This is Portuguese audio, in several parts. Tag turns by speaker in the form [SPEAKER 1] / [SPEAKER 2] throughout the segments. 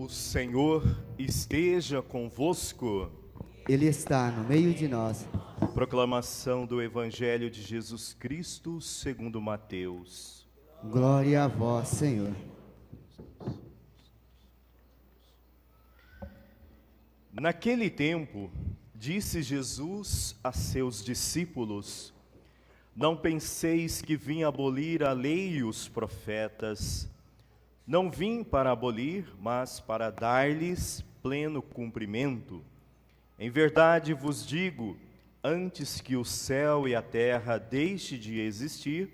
[SPEAKER 1] O Senhor esteja convosco.
[SPEAKER 2] Ele está no meio de nós.
[SPEAKER 1] Proclamação do Evangelho de Jesus Cristo segundo Mateus.
[SPEAKER 2] Glória a vós, Senhor.
[SPEAKER 1] Naquele tempo, disse Jesus a seus discípulos: Não penseis que vim abolir a lei e os profetas. Não vim para abolir, mas para dar-lhes pleno cumprimento. Em verdade vos digo, antes que o céu e a terra deixem de existir,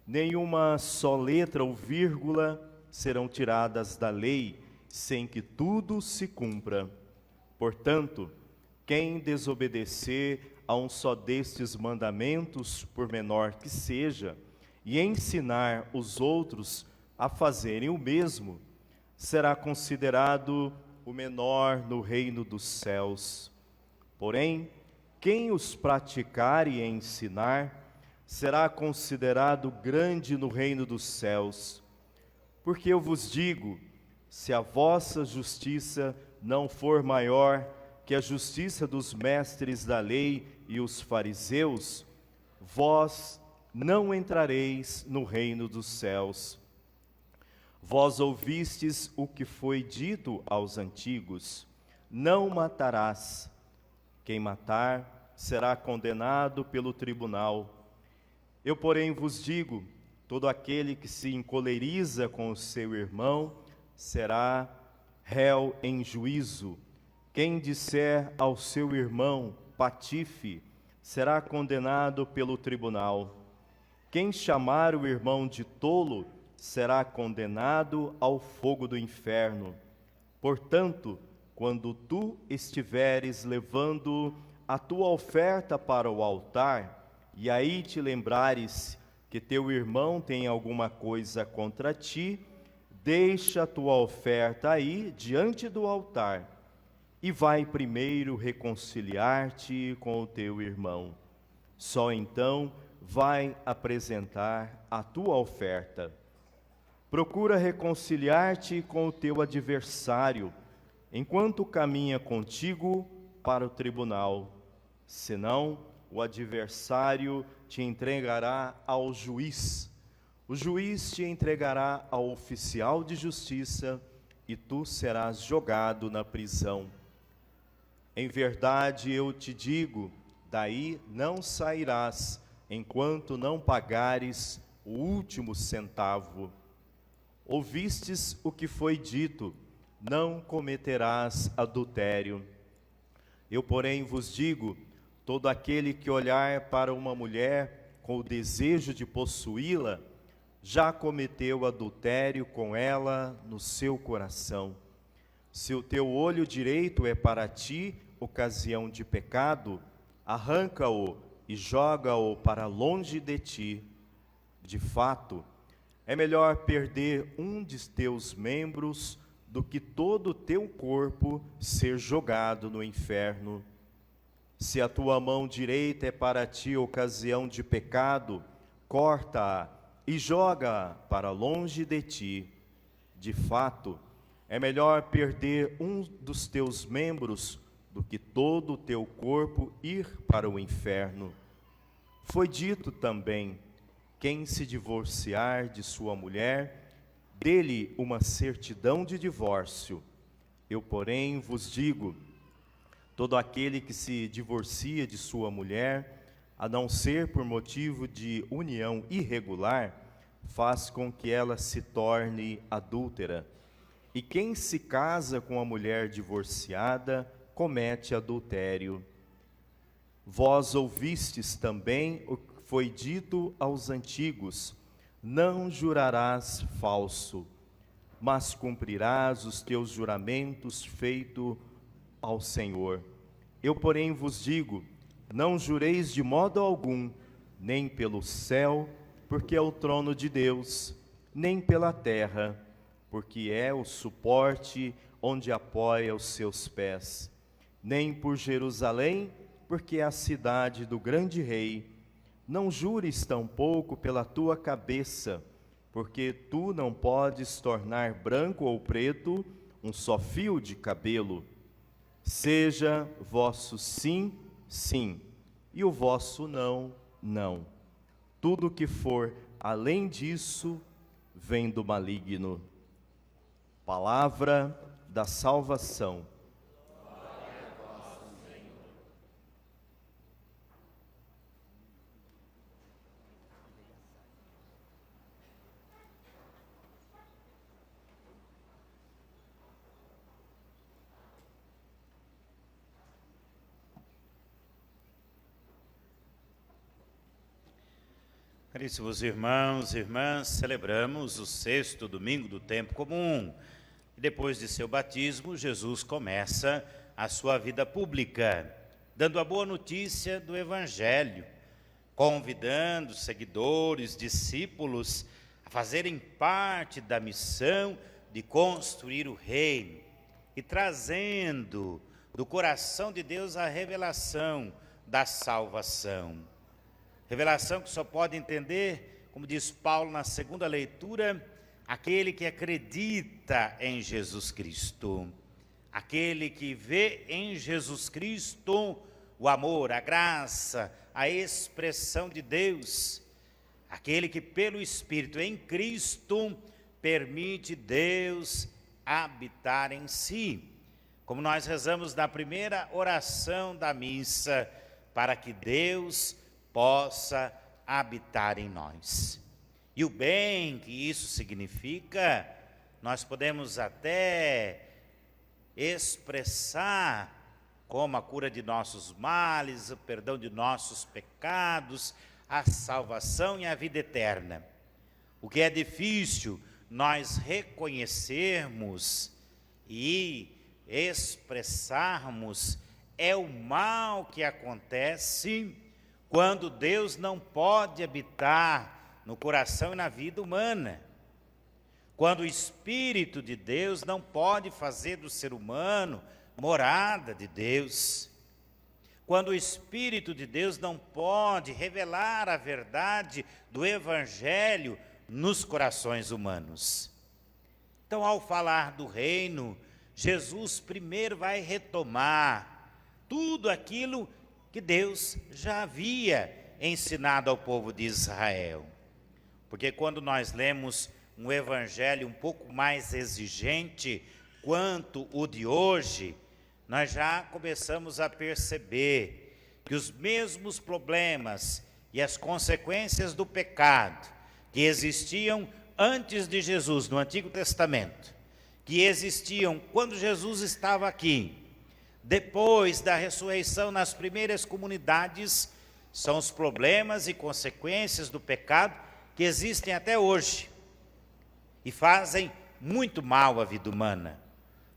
[SPEAKER 1] nenhuma só letra ou vírgula serão tiradas da lei, sem que tudo se cumpra. Portanto, quem desobedecer a um só destes mandamentos, por menor que seja, e ensinar os outros a fazerem o mesmo, será considerado o menor no reino dos céus. Porém, quem os praticar e ensinar, será considerado grande no reino dos céus. Porque eu vos digo, se a vossa justiça não for maior que a justiça dos mestres da lei e os fariseus, vós não entrareis no reino dos céus. Vós ouvistes o que foi dito aos antigos: não matarás. Quem matar será condenado pelo tribunal. Eu, porém, vos digo, todo aquele que se encoleriza com o seu irmão será réu em juízo. Quem disser ao seu irmão patife será condenado pelo tribunal. Quem chamar o irmão de tolo será condenado ao fogo do inferno. Portanto, quando tu estiveres levando a tua oferta para o altar, e aí te lembrares que teu irmão tem alguma coisa contra ti, deixa a tua oferta aí diante do altar, e vai primeiro reconciliar-te com o teu irmão. Só então vai apresentar a tua oferta. Procura reconciliar-te com o teu adversário, enquanto caminha contigo para o tribunal. Senão, o adversário te entregará ao juiz. O juiz te entregará ao oficial de justiça e tu serás jogado na prisão. Em verdade, eu te digo, daí não sairás, enquanto não pagares o último centavo. Ouvistes o que foi dito: não cometerás adultério. Eu, porém, vos digo, todo aquele que olhar para uma mulher com o desejo de possuí-la, já cometeu adultério com ela no seu coração. Se o teu olho direito é para ti ocasião de pecado, arranca-o e joga-o para longe de ti. De fato, é melhor perder um de teus membros do que todo o teu corpo ser jogado no inferno. Se a tua mão direita é para ti ocasião de pecado, corta-a e joga-a para longe de ti. De fato, é melhor perder um dos teus membros do que todo o teu corpo ir para o inferno. Foi dito também: quem se divorciar de sua mulher, dê-lhe uma certidão de divórcio. Eu, porém, vos digo, todo aquele que se divorcia de sua mulher, a não ser por motivo de união irregular, faz com que ela se torne adúltera. E quem se casa com a mulher divorciada, comete adultério. Vós ouvistes também o que foi dito aos antigos: não jurarás falso, mas cumprirás os teus juramentos feitos ao Senhor. Eu, porém, vos digo, não jureis de modo algum, nem pelo céu, porque é o trono de Deus, nem pela terra, porque é o suporte onde apoia os seus pés, nem por Jerusalém, porque é a cidade do grande rei. Não jures tampouco pela tua cabeça, porque tu não podes tornar branco ou preto um só fio de cabelo. Seja vosso sim, sim, e o vosso não, não. Tudo que for além disso vem do maligno. Palavra da salvação.
[SPEAKER 3] Caríssimos irmãos e irmãs, celebramos o 6º domingo do tempo comum. E depois de seu batismo, Jesus começa a sua vida pública, dando a boa notícia do Evangelho, convidando seguidores, discípulos a fazerem parte da missão de construir o reino e trazendo do coração de Deus a revelação da salvação. Revelação que só pode entender, como diz Paulo na segunda leitura, aquele que acredita em Jesus Cristo. Aquele que vê em Jesus Cristo o amor, a graça, a expressão de Deus. Aquele que pelo Espírito em Cristo permite Deus habitar em si. Como nós rezamos na primeira oração da missa, para que Deus possa habitar em nós. E o bem que isso significa, nós podemos até expressar como a cura de nossos males, o perdão de nossos pecados, a salvação e a vida eterna. O que é difícil nós reconhecermos e expressarmos é o mal que acontece quando Deus não pode habitar no coração e na vida humana. Quando o Espírito de Deus não pode fazer do ser humano morada de Deus. Quando o Espírito de Deus não pode revelar a verdade do Evangelho nos corações humanos. Então, ao falar do reino, Jesus primeiro vai retomar tudo aquilo que Deus já havia ensinado ao povo de Israel. Porque quando nós lemos um evangelho um pouco mais exigente quanto o de hoje, nós já começamos a perceber que os mesmos problemas e as consequências do pecado que existiam antes de Jesus no Antigo Testamento, que existiam quando Jesus estava aqui, depois da ressurreição nas primeiras comunidades, são os problemas e consequências do pecado que existem até hoje e fazem muito mal à vida humana.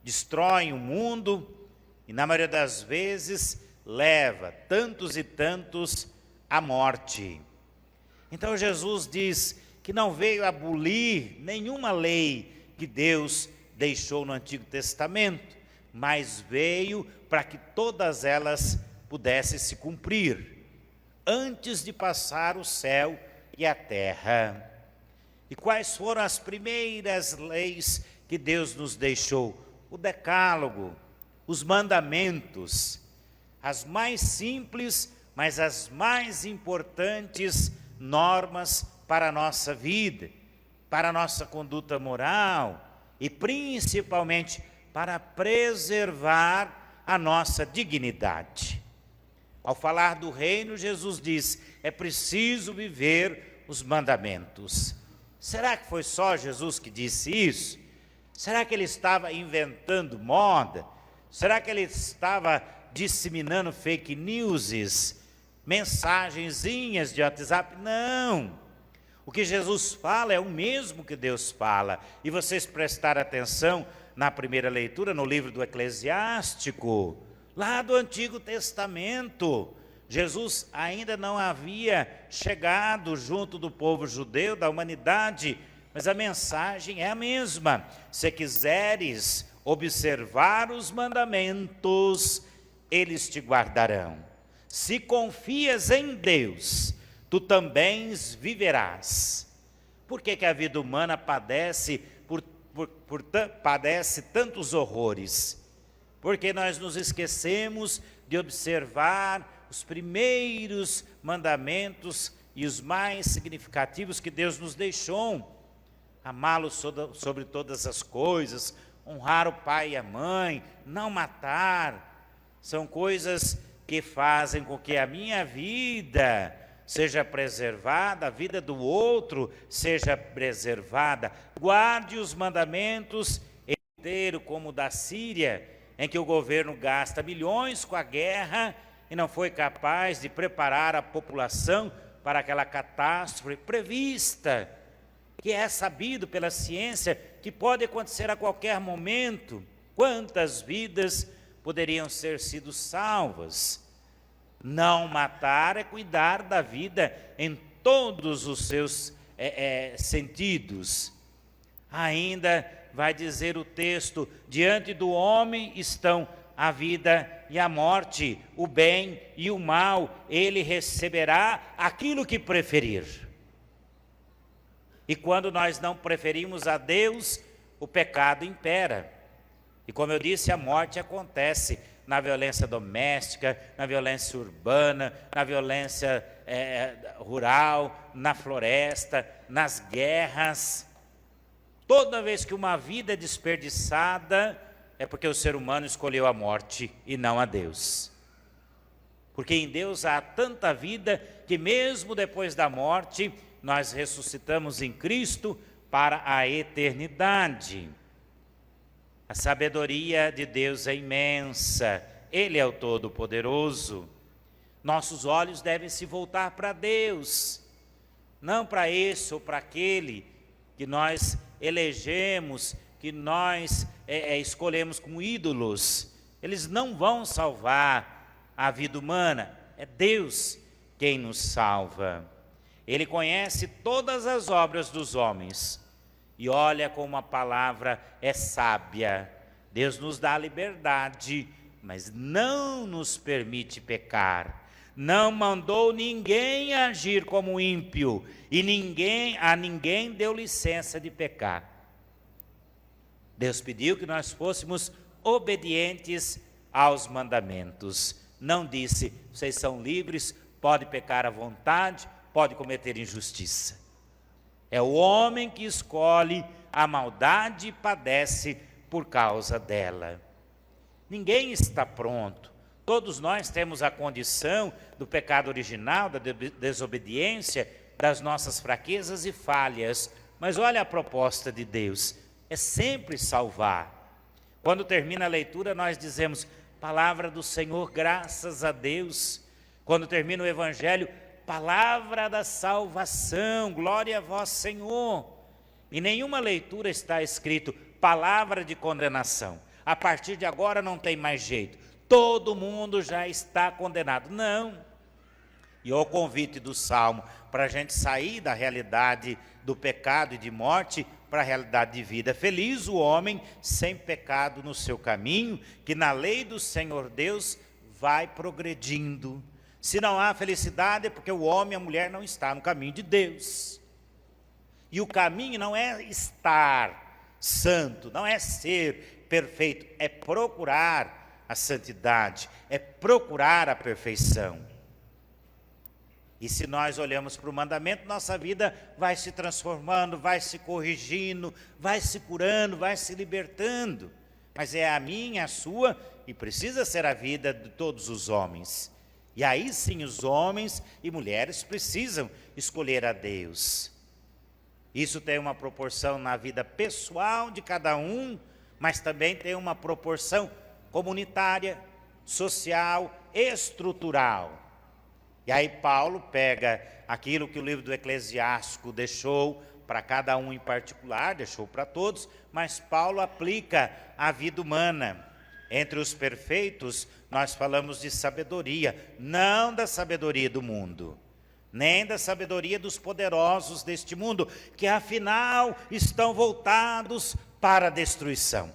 [SPEAKER 3] Destroem o mundo e, na maioria das vezes, leva tantos e tantos à morte. Então Jesus diz que não veio abolir nenhuma lei que Deus deixou no Antigo Testamento, mas veio para que todas elas pudessem se cumprir, antes de passar o céu e a terra. E quais foram as primeiras leis que Deus nos deixou? O Decálogo, os mandamentos, as mais simples, mas as mais importantes normas para a nossa vida, para a nossa conduta moral e principalmente para preservar a nossa dignidade. Ao falar do reino, Jesus diz, é preciso viver os mandamentos. Será que foi só Jesus que disse isso? Será que ele estava inventando moda? Será que ele estava disseminando fake news, mensagenzinhas de WhatsApp? Não! O que Jesus fala é o mesmo que Deus fala. E vocês prestaram atenção na primeira leitura, no livro do Eclesiástico, lá do Antigo Testamento. Jesus ainda não havia chegado junto do povo judeu, da humanidade, mas a mensagem é a mesma. Se quiseres observar os mandamentos, eles te guardarão. Se confias em Deus, tu também viverás. Por que a vida humana padece por padece tantos horrores? Porque nós nos esquecemos de observar os primeiros mandamentos e os mais significativos que Deus nos deixou. Amá-lo sobre todas as coisas, honrar o pai e a mãe, não matar. São coisas que fazem com que a minha vida seja preservada, a vida do outro seja preservada. Guarde os mandamentos inteiro, como o da Síria, em que o governo gasta milhões com a guerra e não foi capaz de preparar a população para aquela catástrofe prevista, que é sabido pela ciência que pode acontecer a qualquer momento. Quantas vidas poderiam ter sido salvas? Não matar é cuidar da vida em todos os seus sentidos. Ainda vai dizer o texto: diante do homem estão a vida e a morte, o bem e o mal, ele receberá aquilo que preferir. E quando nós não preferimos a Deus, o pecado impera. E como eu disse, a morte acontece na violência doméstica, na violência urbana, na violência rural, na floresta, nas guerras. Toda vez que uma vida é desperdiçada, é porque o ser humano escolheu a morte e não a Deus. Porque em Deus há tanta vida que mesmo depois da morte, nós ressuscitamos em Cristo para a eternidade. A sabedoria de Deus é imensa, Ele é o Todo-Poderoso. Nossos olhos devem se voltar para Deus, não para esse ou para aquele que nós elegemos, que nós escolhemos como ídolos. Eles não vão salvar a vida humana, é Deus quem nos salva. Ele conhece todas as obras dos homens e olha como a palavra é sábia. Deus nos dá liberdade, mas não nos permite pecar. Não mandou ninguém agir como ímpio e a ninguém deu licença de pecar. Deus pediu que nós fôssemos obedientes aos mandamentos. Não disse: vocês são livres, pode pecar à vontade, pode cometer injustiça. É o homem que escolhe a maldade e padece por causa dela. Ninguém está pronto. Todos nós temos a condição do pecado original, da desobediência, das nossas fraquezas e falhas. Mas olha a proposta de Deus, é sempre salvar. Quando termina a leitura, nós dizemos: palavra do Senhor, graças a Deus. Quando termina o Evangelho, palavra da salvação, glória a vós, Senhor. Em nenhuma leitura está escrito palavra de condenação. A partir de agora não tem mais jeito, todo mundo já está condenado. Não. E o convite do Salmo para a gente sair da realidade do pecado e de morte para a realidade de vida. Feliz o homem sem pecado no seu caminho, que na lei do Senhor Deus vai progredindo. Se não há felicidade é porque o homem e a mulher não estão no caminho de Deus. E o caminho não é estar santo, não é ser perfeito, é procurar a santidade, é procurar a perfeição. E se nós olhamos para o mandamento, nossa vida vai se transformando, vai se corrigindo, vai se curando, vai se libertando. Mas é a minha, a sua, e precisa ser a vida de todos os homens. E aí sim os homens e mulheres precisam escolher a Deus. Isso tem uma proporção na vida pessoal de cada um, mas também tem uma proporção comunitária, social, estrutural. E aí Paulo pega aquilo que o livro do Eclesiástico deixou para cada um em particular, deixou para todos, mas Paulo aplica à vida humana. Entre os perfeitos, nós falamos de sabedoria, não da sabedoria do mundo, nem da sabedoria dos poderosos deste mundo, que afinal estão voltados para a destruição.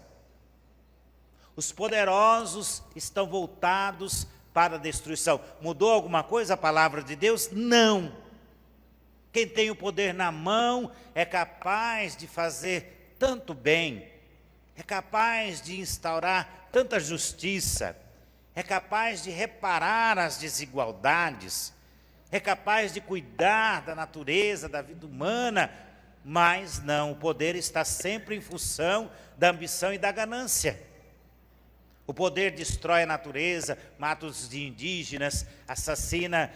[SPEAKER 3] Os poderosos estão voltados para a destruição. Mudou alguma coisa a palavra de Deus? Não. Quem tem o poder na mão é capaz de fazer tanto bem, é capaz de instaurar tanta justiça, é capaz de reparar as desigualdades, é capaz de cuidar da natureza, da vida humana, mas não, o poder está sempre em função da ambição e da ganância. O poder destrói a natureza, mata os indígenas, assassina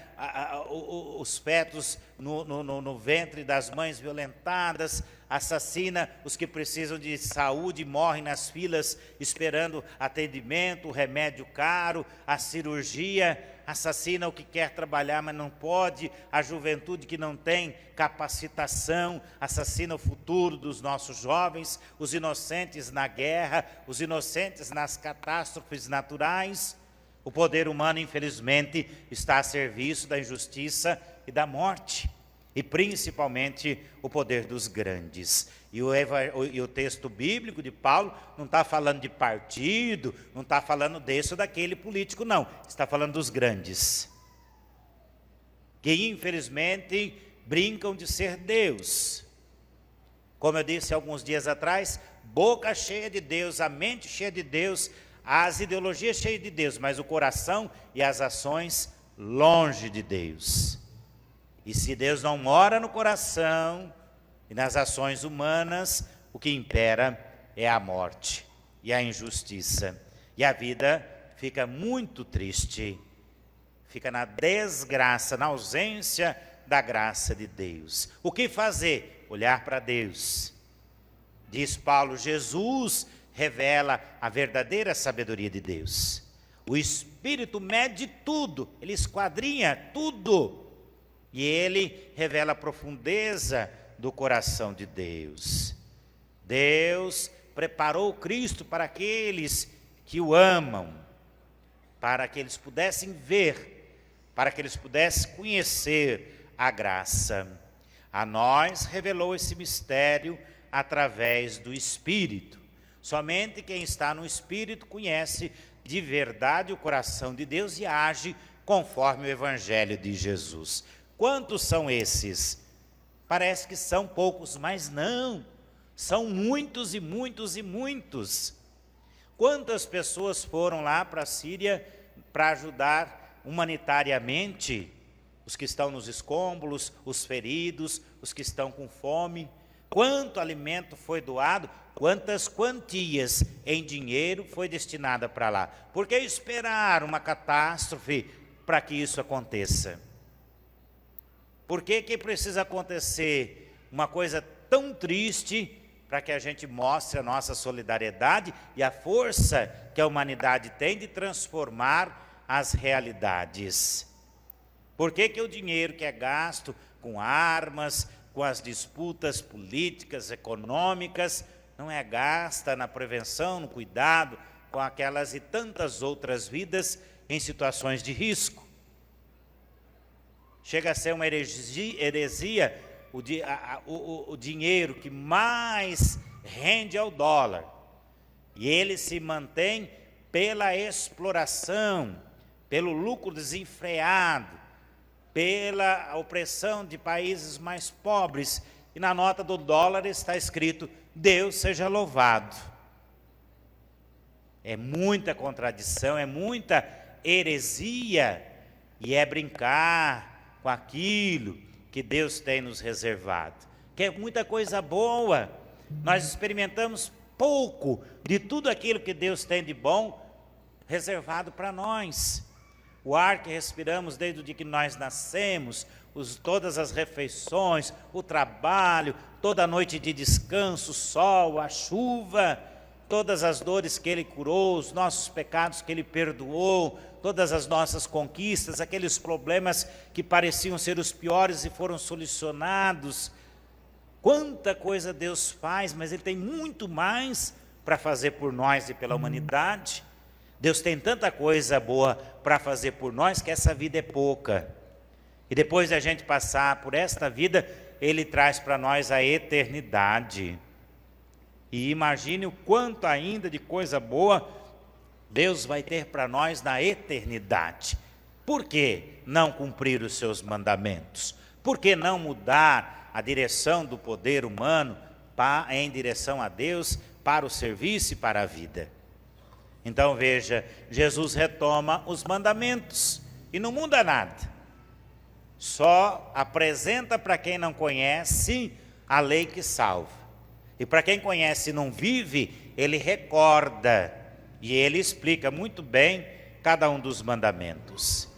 [SPEAKER 3] os fetos no ventre das mães violentadas, assassina os que precisam de saúde, morrem nas filas esperando atendimento, o remédio caro, a cirurgia, assassina o que quer trabalhar, mas não pode, a juventude que não tem capacitação, assassina o futuro dos nossos jovens, os inocentes na guerra, os inocentes nas catástrofes naturais. O poder humano, infelizmente, está a serviço da injustiça e da morte, e principalmente o poder dos grandes. E o texto bíblico de Paulo não está falando de partido, não está falando desse ou daquele político, não. Está falando dos grandes, que infelizmente brincam de ser Deus. Como eu disse alguns dias atrás, boca cheia de Deus, a mente cheia de Deus, as ideologias cheias de Deus, mas o coração e as ações longe de Deus. E se Deus não mora no coração e nas ações humanas, o que impera é a morte e a injustiça. E a vida fica muito triste, fica na desgraça, na ausência da graça de Deus. O que fazer? Olhar para Deus. Diz Paulo, Jesus revela a verdadeira sabedoria de Deus. O Espírito mede tudo, ele esquadrinha tudo. E ele revela a profundeza do coração de Deus. Deus preparou Cristo para aqueles que o amam, para que eles pudessem ver, para que eles pudessem conhecer a graça. A nós revelou esse mistério através do Espírito. Somente quem está no Espírito conhece de verdade o coração de Deus e age conforme o Evangelho de Jesus. Quantos são esses? Parece que são poucos, mas não, são muitos e muitos e muitos. Quantas pessoas foram lá para a Síria para ajudar humanitariamente os que estão nos escombros, os feridos, os que estão com fome? Quanto alimento foi doado? Quantas quantias em dinheiro foi destinada para lá? Por que esperar uma catástrofe para que isso aconteça? Por que precisa acontecer uma coisa tão triste para que a gente mostre a nossa solidariedade e a força que a humanidade tem de transformar as realidades? Por que o dinheiro que é gasto com armas, com as disputas políticas, econômicas, não é gasta na prevenção, no cuidado com aquelas e tantas outras vidas em situações de risco? Chega a ser uma heresia o dinheiro que mais rende ao dólar. E ele se mantém pela exploração, pelo lucro desenfreado, pela opressão de países mais pobres. E na nota do dólar está escrito, Deus seja louvado. É muita contradição, é muita heresia, e é brincar com aquilo que Deus tem nos reservado, que é muita coisa boa. Nós experimentamos pouco de tudo aquilo que Deus tem de bom reservado para nós. O ar que respiramos desde o dia que nós nascemos, todas as refeições, o trabalho, toda a noite de descanso, o sol, a chuva, todas as dores que Ele curou, os nossos pecados que Ele perdoou, todas as nossas conquistas, aqueles problemas que pareciam ser os piores e foram solucionados. Quanta coisa Deus faz, mas Ele tem muito mais para fazer por nós e pela humanidade. Deus tem tanta coisa boa para fazer por nós que essa vida é pouca. E depois de a gente passar por esta vida, Ele traz para nós a eternidade. E imagine o quanto ainda de coisa boa Deus vai ter para nós na eternidade. Por que não cumprir os seus mandamentos? Por que não mudar a direção do poder humano em direção a Deus, para o serviço e para a vida. Então veja, Jesus retoma os mandamentos e não muda nada. Só apresenta para quem não conhece a lei que salva. E para quem conhece e não vive, ele recorda e ele explica muito bem cada um dos mandamentos.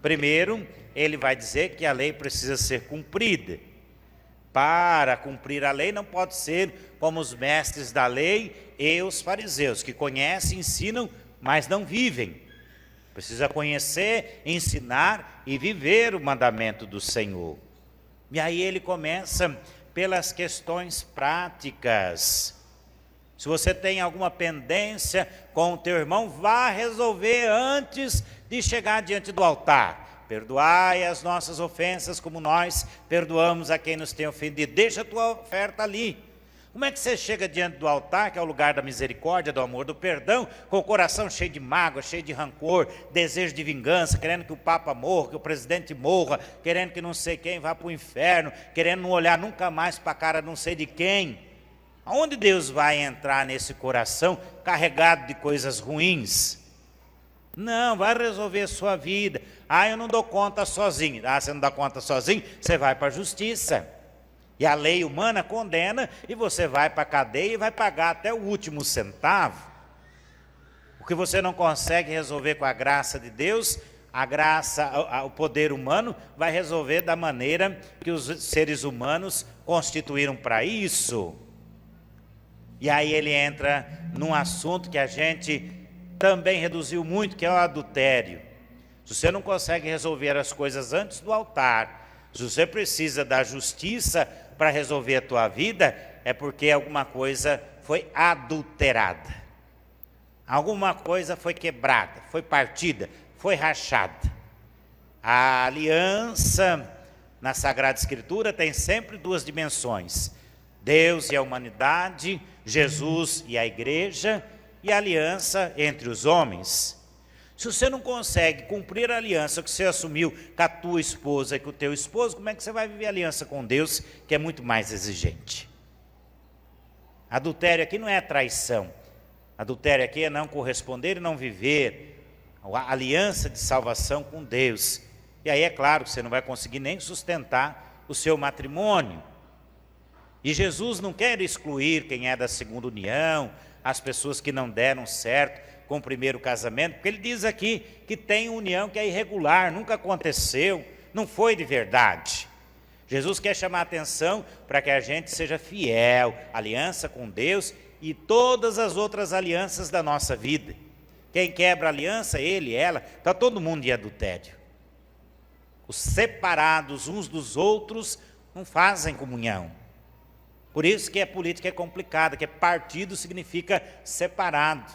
[SPEAKER 3] Primeiro, ele vai dizer que a lei precisa ser cumprida. Para cumprir a lei não pode ser como os mestres da lei e os fariseus, que conhecem, ensinam, mas não vivem. Precisa conhecer, ensinar e viver o mandamento do Senhor. E aí ele começa pelas questões práticas. Se você tem alguma pendência com o teu irmão, vá resolver antes de chegar diante do altar. Perdoai as nossas ofensas como nós perdoamos a quem nos tem ofendido. Deixa a tua oferta ali. Como é que você chega diante do altar, que é o lugar da misericórdia, do amor, do perdão, com o coração cheio de mágoa, cheio de rancor, desejo de vingança, querendo que o Papa morra, que o presidente morra, querendo que não sei quem vá para o inferno, querendo não olhar nunca mais para a cara não sei de quem? Aonde Deus vai entrar nesse coração carregado de coisas ruins? Não, vai resolver a sua vida. Eu não dou conta sozinho. Você não dá conta sozinho? Você vai para a justiça. E a lei humana condena e você vai para a cadeia e vai pagar até o último centavo. O que você não consegue resolver com a graça de Deus, a graça, o poder humano vai resolver da maneira que os seres humanos constituíram para isso. E aí ele entra num assunto que a gente também reduziu muito, que é o adultério. Se você não consegue resolver as coisas antes do altar, se você precisa da justiça para resolver a tua vida, é porque alguma coisa foi adulterada. Alguma coisa foi quebrada, foi partida, foi rachada. A aliança na Sagrada Escritura tem sempre duas dimensões: Deus e a humanidade, Jesus e a igreja, e a aliança entre os homens. Se você não consegue cumprir a aliança que você assumiu com a tua esposa e com o teu esposo, como é que você vai viver a aliança com Deus, que é muito mais exigente? Adultério aqui não é traição. Adultério aqui é não corresponder e não viver a aliança de salvação com Deus. E aí é claro que você não vai conseguir nem sustentar o seu matrimônio. E Jesus não quer excluir quem é da segunda união, as pessoas que não deram certo com o primeiro casamento, porque ele diz aqui que tem união que é irregular, nunca aconteceu, não foi de verdade. Jesus quer chamar a atenção para que a gente seja fiel, aliança com Deus e todas as outras alianças da nossa vida. Quem quebra a aliança, ele, ela, está todo mundo em adultério. Os separados uns dos outros não fazem comunhão. Por isso que a política é complicada, que partido significa separado.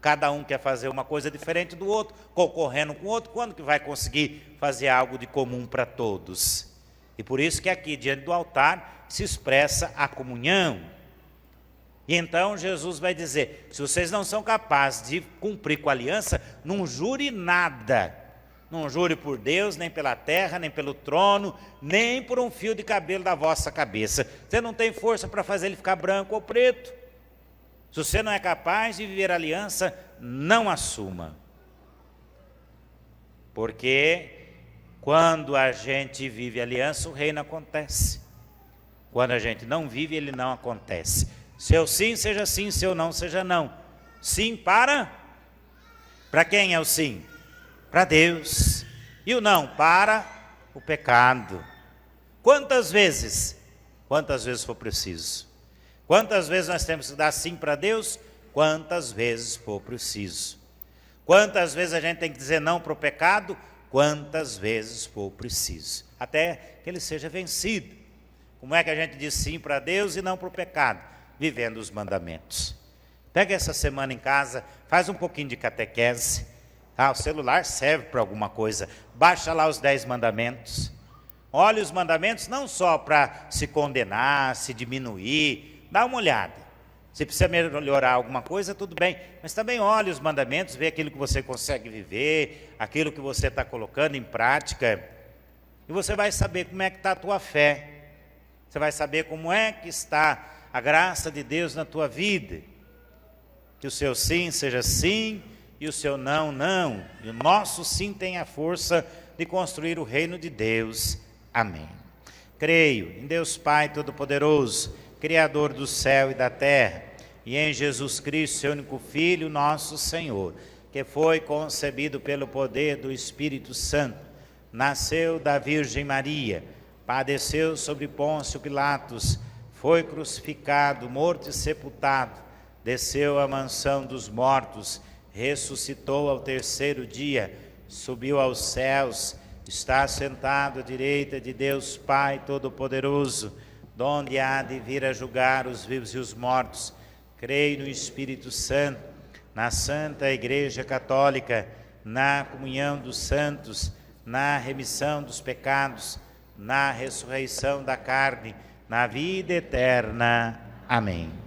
[SPEAKER 3] Cada um quer fazer uma coisa diferente do outro, concorrendo com o outro. Quando que vai conseguir fazer algo de comum para todos? E por isso que aqui, diante do altar, se expressa a comunhão. E então Jesus vai dizer: se vocês não são capazes de cumprir com a aliança, não jure nada. Não jure por Deus, nem pela terra, nem pelo trono, nem por um fio de cabelo da vossa cabeça. Você não tem força para fazer ele ficar branco ou preto. Se você não é capaz de viver a aliança, não assuma. Porque quando a gente vive a aliança, o reino acontece. Quando a gente não vive, ele não acontece. Seu sim seja sim, seu não seja não. Sim para quem é o sim? Para Deus. E o não? Para o pecado. Quantas vezes? Quantas vezes for preciso. Quantas vezes nós temos que dar sim para Deus? Quantas vezes for preciso. Quantas vezes a gente tem que dizer não para o pecado? Quantas vezes for preciso. Até que ele seja vencido. Como é que a gente diz sim para Deus e não para o pecado? Vivendo os mandamentos. Pega essa semana em casa, faz um pouquinho de catequese. O celular serve para alguma coisa. Baixa lá os 10 mandamentos. Olha os mandamentos não só para se condenar, se diminuir. Dá uma olhada. Se precisa melhorar alguma coisa, tudo bem. Mas também olhe os mandamentos, vê aquilo que você consegue viver, aquilo que você está colocando em prática. E você vai saber como é que está a tua fé. Você vai saber como é que está a graça de Deus na tua vida. Que o seu sim seja sim e o seu não, não. E o nosso sim tenha a força de construir o reino de Deus. Amém. Creio em Deus Pai Todo-Poderoso, Criador do céu e da terra, e em Jesus Cristo, seu único Filho, nosso Senhor, que foi concebido pelo poder do Espírito Santo, nasceu da Virgem Maria, padeceu sobre Pôncio Pilatos, foi crucificado, morto e sepultado, desceu à mansão dos mortos, ressuscitou ao terceiro dia, subiu aos céus, está sentado à direita de Deus Pai Todo-Poderoso, donde há de vir a julgar os vivos e os mortos. Creio no Espírito Santo, na Santa Igreja Católica, na comunhão dos santos, na remissão dos pecados, na ressurreição da carne, na vida eterna. Amém.